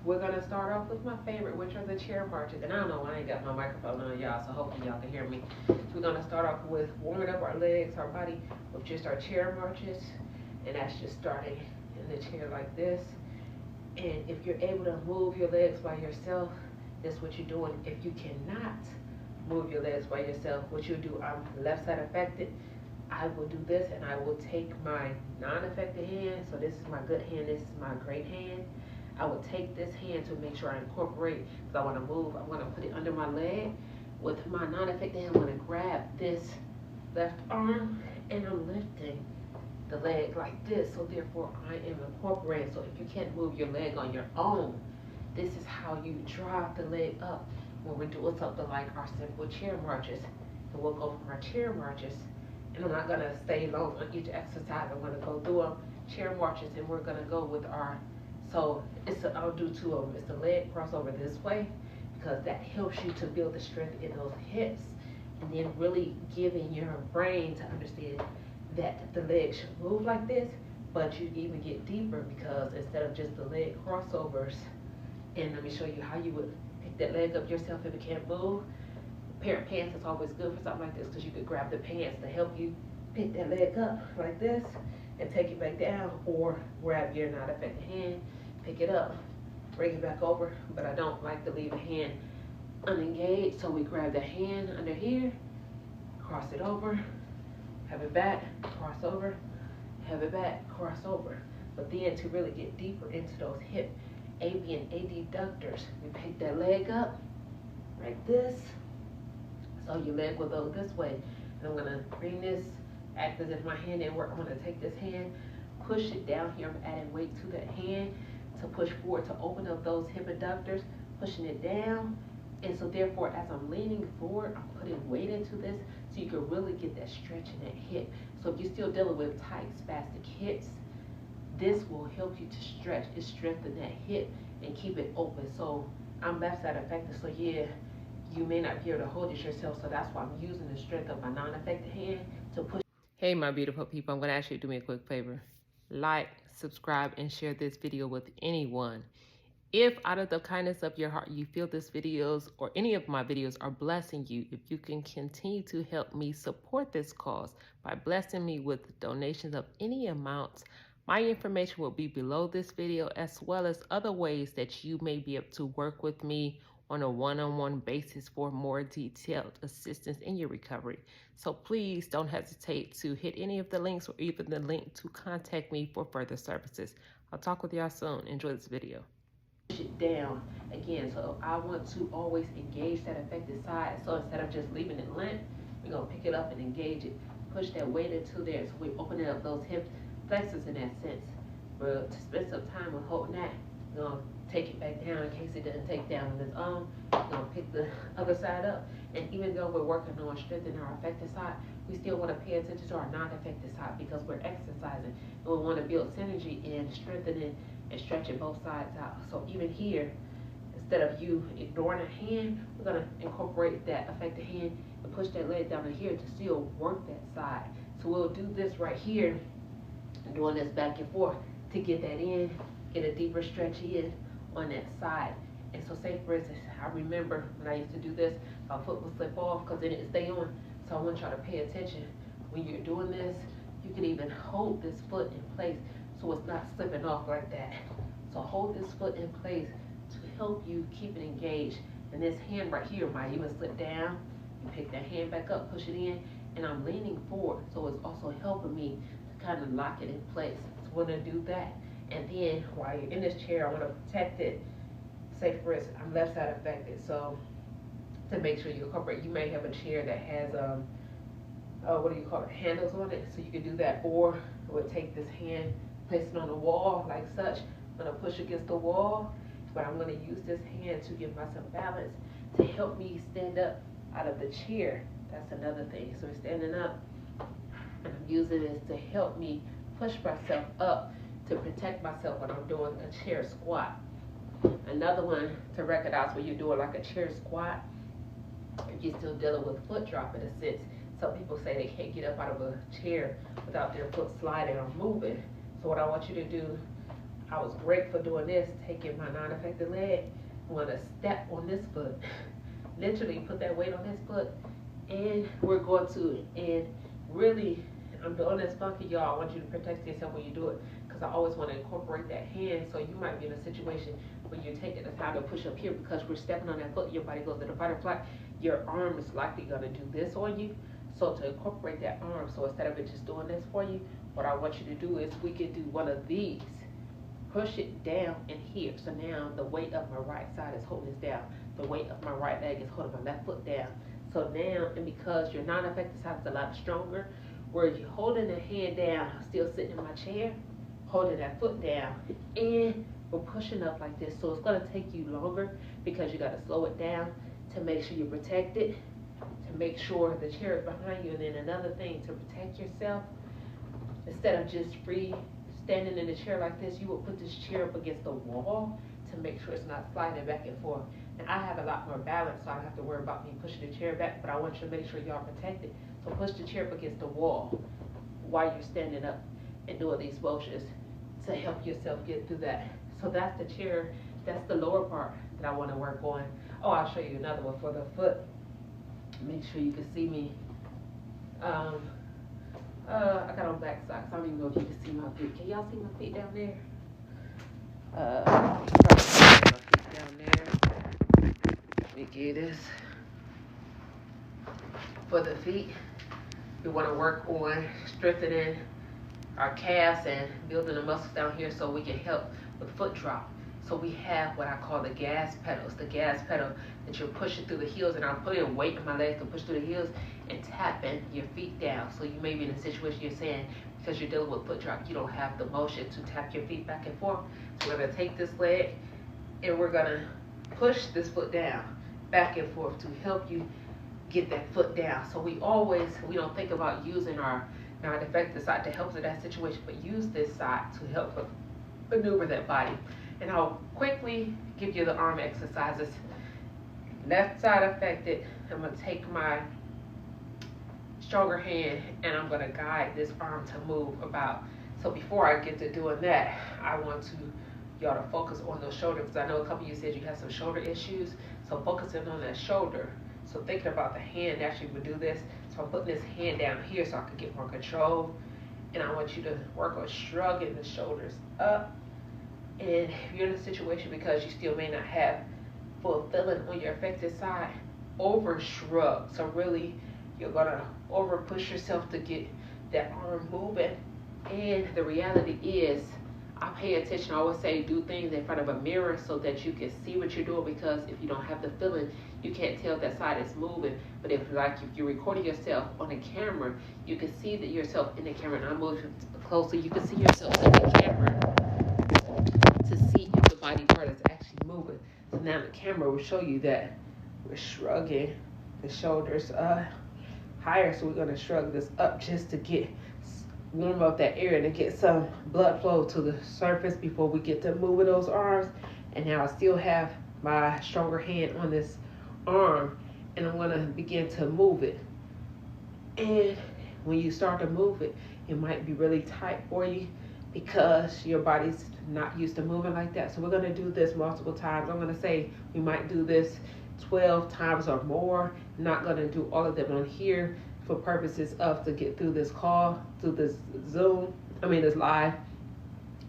we're gonna start off with my favorite, which are the chair marches. And I don't know, I ain't got my microphone on, y'all, so hopefully y'all can hear me. So we're gonna start off with warming up our legs, our body, with just our chair marches. And that's just starting in the chair like this. And if you're able to move your legs by yourself, that's what you're doing. If you cannot move your legs by yourself, what you do, I'm left side affected, I will do this, and I will take my non-affected hand. So this is my good hand, this is my great hand. I will take this hand to make sure I incorporate, because I want to move. I'm going to put it under my leg. With my non-affected hand, I'm going to grab this left arm, and I'm lifting the leg like this. So therefore, I am incorporating. So if you can't move your leg on your own, this is how you drive the leg up when we're doing something like our simple chair marches. And we'll go from our chair marches, and I'm not going to stay long on each exercise. I'm going to go through them, chair marches, and we're going to go with our, so I'll do two of them. It's the leg crossover this way, because that helps you to build the strength in those hips, and then really giving your brain to understand that the leg should move like this, but you even get deeper, because instead of just the leg crossovers, and let me show you how you would pick that leg up yourself if it can't move. A pair of pants is always good for something like this, because you could grab the pants to help you pick that leg up like this and take it back down, or grab your not affected hand, pick it up, bring it back over. But I don't like to leave a hand unengaged, so we grab the hand under here, cross it over, have it back, cross over, have it back, cross over. But then to really get deeper into those hip AB and adductors, we pick that leg up like this. So your leg will go this way. And I'm gonna bring this, act as if my hand didn't work. I'm gonna take this hand, push it down here. I'm adding weight to that hand to push forward, to open up those hip adductors, pushing it down. And so therefore, as I'm leaning forward, I'm putting weight into this, so you can really get that stretch in that hip. So if you're still dealing with tight, spastic hips, this will help you to stretch. It strengthens that hip and keep it open. So I'm left side affected, so yeah, you may not be able to hold it yourself. So that's why I'm using the strength of my non-affected hand to push. Hey, my beautiful people, I'm gonna ask you to do me a quick favor. Like, subscribe, and share this video with anyone. If out of the kindness of your heart you feel this videos or any of my videos are blessing you, if you can continue to help me support this cause by blessing me with donations of any amount, my information will be below this video, as well as other ways that you may be able to work with me on a one-on-one basis for more detailed assistance in your recovery. So please don't hesitate to hit any of the links, or even the link to contact me for further services. I'll talk with y'all soon. Enjoy this video. Push it down again. So I want to always engage that affected side. So instead of just leaving it limp, we're gonna pick it up and engage it. Push that weight into there, so we're opening up those hip flexors in that sense. But to spend some time with holding that, we're gonna take it back down in case it doesn't take down on its own. We're gonna pick the other side up. And even though we're working on strengthening our affected side, we still want to pay attention to our non-affected side, because we're exercising and we want to build synergy in strengthening and stretching both sides out. So even here, instead of you ignoring a hand, we're gonna incorporate that affected hand and push that leg down in here to still work that side. So we'll do this right here, doing this back and forth to get that in, get a deeper stretch in on that side. And so say for instance, I remember when I used to do this, my foot would slip off because then it'd stay on. So I want y'all to pay attention. When you're doing this, you can even hold this foot in place so it's not slipping off like that. So hold this foot in place to help you keep it engaged. And this hand right here might even slip down. You pick that hand back up, push it in, and I'm leaning forward. So it's also helping me to kind of lock it in place. So we're gonna do that. And then while you're in this chair, I wanna protect it. Say for instance, I'm left side affected. So to make sure you incorporate, you may have a chair that has, what do you call it, handles on it. So you can do that, or I would take this hand, place it on the wall like such. I'm gonna push against the wall, but I'm gonna use this hand to give myself balance to help me stand up out of the chair. That's another thing. So standing up, and I'm using this to help me push myself up to protect myself when I'm doing a chair squat. Another one to recognize when you're doing like a chair squat, if you're still dealing with foot drop in a sense. Some people say they can't get up out of a chair without their foot sliding or moving. So what I want you to do, I was great for doing this, taking my non-affected leg. I'm gonna step on this foot, literally put that weight on this foot, and we're going to, and really, I'm doing this funky, y'all. I want you to protect yourself when you do it, because I always want to incorporate that hand. So you might be in a situation where you're taking the time to push up here because we're stepping on that foot, your body goes to the butterfly, your arm is likely gonna do this on you. So to incorporate that arm, so instead of it just doing this for you, what I want you to do is we can do one of these. Push it down in here. So now the weight of my right side is holding this down. The weight of my right leg is holding my left foot down. So now, and because your non-affected side is a lot stronger, where you're holding the hand down, still sitting in my chair, holding that foot down, and we're pushing up like this. So it's gonna take you longer because you gotta slow it down to make sure you're protected, to make sure the chair is behind you. And then another thing, to protect yourself, instead of just free standing in the chair like this, you will put this chair up against the wall to make sure it's not sliding back and forth. And I have a lot more balance, so I don't have to worry about me pushing the chair back, but I want you to make sure y'all protected. So push the chair up against the wall while you're standing up and doing these motions to help yourself get through that. So that's the chair, that's the lower part that I want to work on. Oh, I'll show you another one for the foot. Make sure you can see me. I got on black socks. I don't even know if you can see my feet. Can y'all see my feet down there? Probably see my feet down there. Let me get this. For the feet, we want to work on strengthening our calves and building the muscles down here so we can help with foot drop. So we have what I call the gas pedals. The gas pedal that you're pushing through the heels, and I'm putting weight in my legs to push through the heels and tapping your feet down. So you may be in a situation you're saying, because you're dealing with foot drop, you don't have the motion to tap your feet back and forth. So we're gonna take this leg and we're gonna push this foot down, back and forth to help you get that foot down. So we don't think about using our non-affected side to help with that situation, but use this side to help maneuver that body. And I'll quickly give you the arm exercises. Left side affected, I'm gonna take my stronger hand and I'm gonna guide this arm to move about. So before I get to doing that, I want y'all to focus on those shoulders, because I know a couple of you said you have some shoulder issues. So focusing on that shoulder. So thinking about the hand actually would do this. So I'm putting this hand down here so I can get more control. And I want you to work on shrugging the shoulders up. And if you're in a situation because you still may not have full feeling on your affected side, over shrug. So really, you're gonna over push yourself to get that arm moving. And the reality is, I pay attention. I always say do things in front of a mirror so that you can see what you're doing, because if you don't have the feeling, you can't tell that side is moving. But if you're recording yourself on a camera, you can see that yourself in the camera. And I move closer, you can see yourself in the camera to see if the body part is actually moving. So now the camera will show you that we're shrugging the shoulders higher. So we're going to shrug this up just to get warm up that area, to get some blood flow to the surface before we get to moving those arms. And now I still have my stronger hand on this arm, and I'm going to begin to move it. And when you start to move it, it might be really tight for you because your body's not used to moving like that. So we're going to do this multiple times. I'm going to say we might do this 12 times or more. I'm not going to do all of them on here for purposes of to get through this call, through this this live,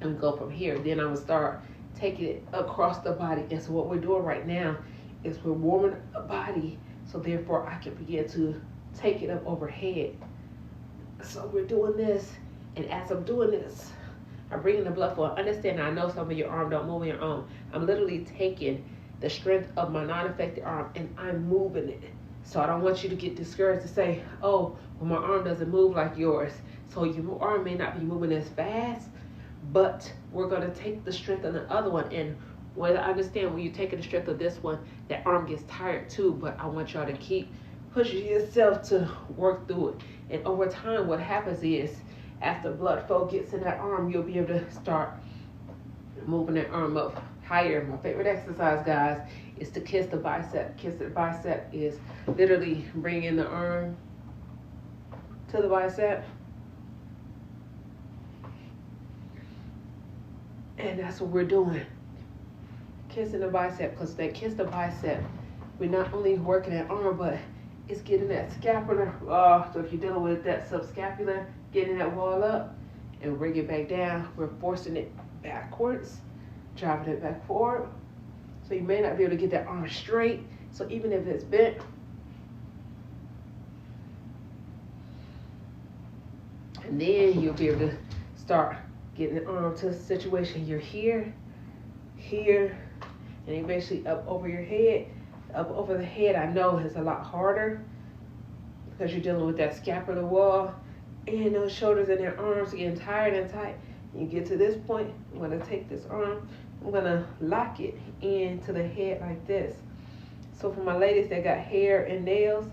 and go from here. Then I'm going to start taking it across the body. And so what we're doing right now is we're warming up the body, so therefore I can begin to take it up overhead. So we're doing this, and as I'm doing this, I'm bringing the blood flow. Understand, I know some of your arm don't move on your own. I'm literally taking the strength of my non-affected arm and I'm moving it. So I don't want you to get discouraged to say, oh, well, my arm doesn't move like yours. So your arm may not be moving as fast, but we're going to take the strength of the other one. And what I understand, when you're taking the strength of this one, that arm gets tired too, but I want y'all to keep pushing yourself to work through it. And over time, what happens is, after blood flow gets in that arm, you'll be able to start moving that arm up higher. My favorite exercise, guys, is to kiss the bicep. Kiss the bicep is literally bringing the arm to the bicep And that's what we're doing. Kissing the bicep, because that kiss the bicep, we're not only working that arm, but it's getting that scapular. So if you're dealing with that subscapular, getting that wall up and bring it back down, we're forcing it backwards, driving it back forward. So you may not be able to get that arm straight. So even if it's bent, and then you'll be able to start getting the arm to a situation. You're here, here, and eventually up over your head. Up over the head, I know, is a lot harder because you're dealing with that scapular wall and those shoulders and their arms getting tired and tight. You get to this point, I'm gonna take this arm, I'm gonna lock it into the head like this. So for my ladies that got hair and nails,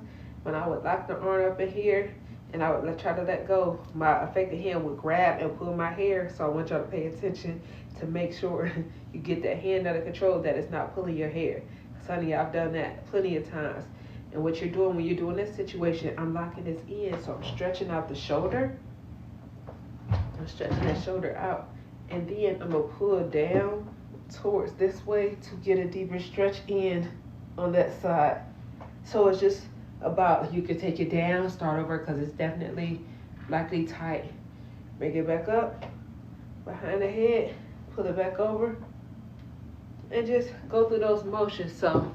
when I would lock the arm up in here and I would try to let go, my affected hand would grab and pull my hair. So I want y'all to pay attention to make sure you get that hand under control, that it's not pulling your hair. Honey, I've done that plenty of times. And what you're doing when you're doing this situation, I'm locking this in, so I'm stretching out the shoulder. I'm stretching that shoulder out. And then I'm gonna pull down towards this way to get a deeper stretch in on that side. So it's just about, you can take it down, start over, because it's definitely likely tight. Bring it back up, behind the head, pull it back over, and just go through those motions. So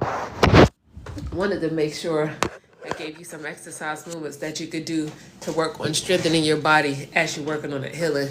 wanted to make sure I gave you some exercise movements that you could do to work on strengthening your body as you're working on it healing.